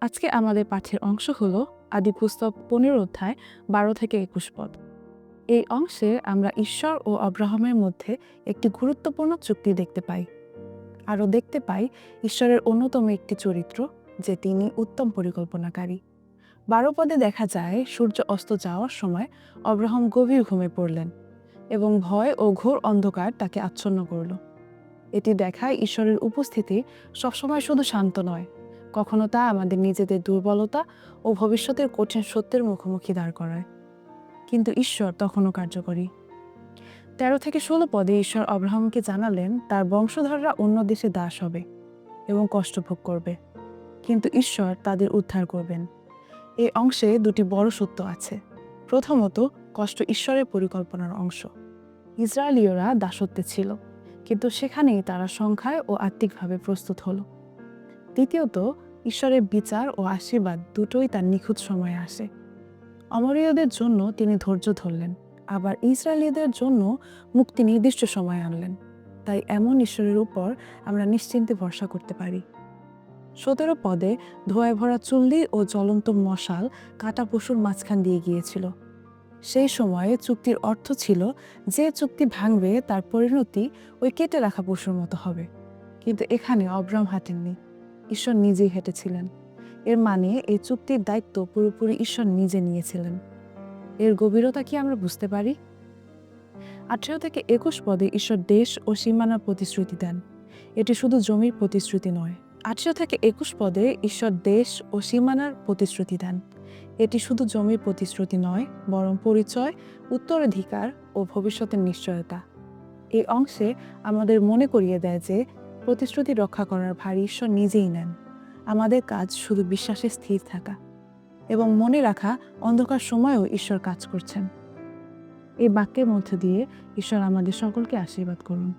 আজকে আমাদের পাঠের অংশ হলো আদিপুস্তক 15 অধ্যায় 12 থেকে 21 পদ। এই অংশে আমরা ঈশ্বর ও আব্রাহামের মধ্যে একটি গুরুত্বপূর্ণ চুক্তি দেখতে পাই। আরও দেখতে পাই ঈশ্বরের অন্যতম একটি চরিত্র, যে তিনি উত্তম পরিকল্পনাকারী। 12 পদে দেখা যায় সূর্য অস্ত যাওয়ার সময় আব্রাহাম গভীর ঘুমে পড়লেন এবং ভয় ও ঘোর অন্ধকার তাকে আচ্ছন্ন করল। এটি দেখায় ঈশ্বরের উপস্থিতি সবসময় শুধু শান্ত নয়, কখনো তা আমাদের নিজেদের দুর্বলতা ও ভবিষ্যতের কঠিন সত্যের মুখোমুখি দাঁড় করায়। কিন্তু ঈশ্বর তখনও কার্যকরী। 13 থেকে 16 পদে ঈশ্বর আব্রাহামকে জানালেন তার বংশধররা অন্য দেশে দাস হবে এবং কষ্ট ভোগ করবে, কিন্তু ঈশ্বর তাদের উদ্ধার করবেন। এই অংশে দুটি বড় সত্য আছে। প্রথমত, কষ্ট ঈশ্বরের পরিকল্পনার অংশ। ইসরায়েলীয়রা দাসত্বে ছিল, কিন্তু সেখানেই তারা সংখ্যায় ও আত্মিকভাবে প্রস্তুত হলো। দ্বিতীয়ত, ঈশ্বরের বিচার ও আশীর্বাদ দুটোই তার নিখুঁত সময়ে আসে। অমরীয়দের জন্য তিনি ধৈর্য ধরলেন, আবার ইসরায়েলীয়দের জন্য মুক্তি নির্দিষ্ট সময়ে আনলেন। তাই এমন ঈশ্বরের উপর আমরা নিশ্চিন্তে ভরসা করতে পারি। 17 পদে ধোঁয়ায় ভরা চুল্লি ও জ্বলন্ত মশাল কাটা পশুর মাঝখান দিয়ে গিয়েছিল। সেই সময়ে চুক্তির অর্থ ছিল, যে চুক্তি ভাঙবে তার পরিণতি ওই কেটে রাখা পশুর মতো হবে। কিন্তু এখানে আব্রাহাম হাঁটেননি, ঈশ্বর নিজেই হেঁটেছিলেন। এর মানে এই চুক্তির দায়িত্ব পুরোপুরি ঈশ্বর নিজে নিয়েছিলেন। এর গভীরতা কি আমরা বুঝতে পারি? 18 থেকে 21 পদে ঈশ্বর দেশ ও সীমানার প্রতিশ্রুতি দেন। এটি শুধু জমির প্রতিশ্রুতি নয়। 18 থেকে 21 পদে ঈশ্বর দেশ ও সীমানার প্রতিশ্রুতি দেন। এটি শুধু জমির প্রতিশ্রুতি নয়, বরং পরিচয়, উত্তরাধিকার ও ভবিষ্যতের নিশ্চয়তা। এই অংশে আমাদের মনে করিয়ে দেয় যে প্রতিশ্রুতি রক্ষা করার ভার ঈশ্বর নিজেই নেন। আমাদের কাজ শুধু বিশ্বাসে স্থির থাকা এবং মনে রাখা অন্ধকার সময়েও ঈশ্বর কাজ করছেন। এই বাক্যের মধ্য দিয়ে ঈশ্বর আমাদের সকলকে আশীর্বাদ করুন।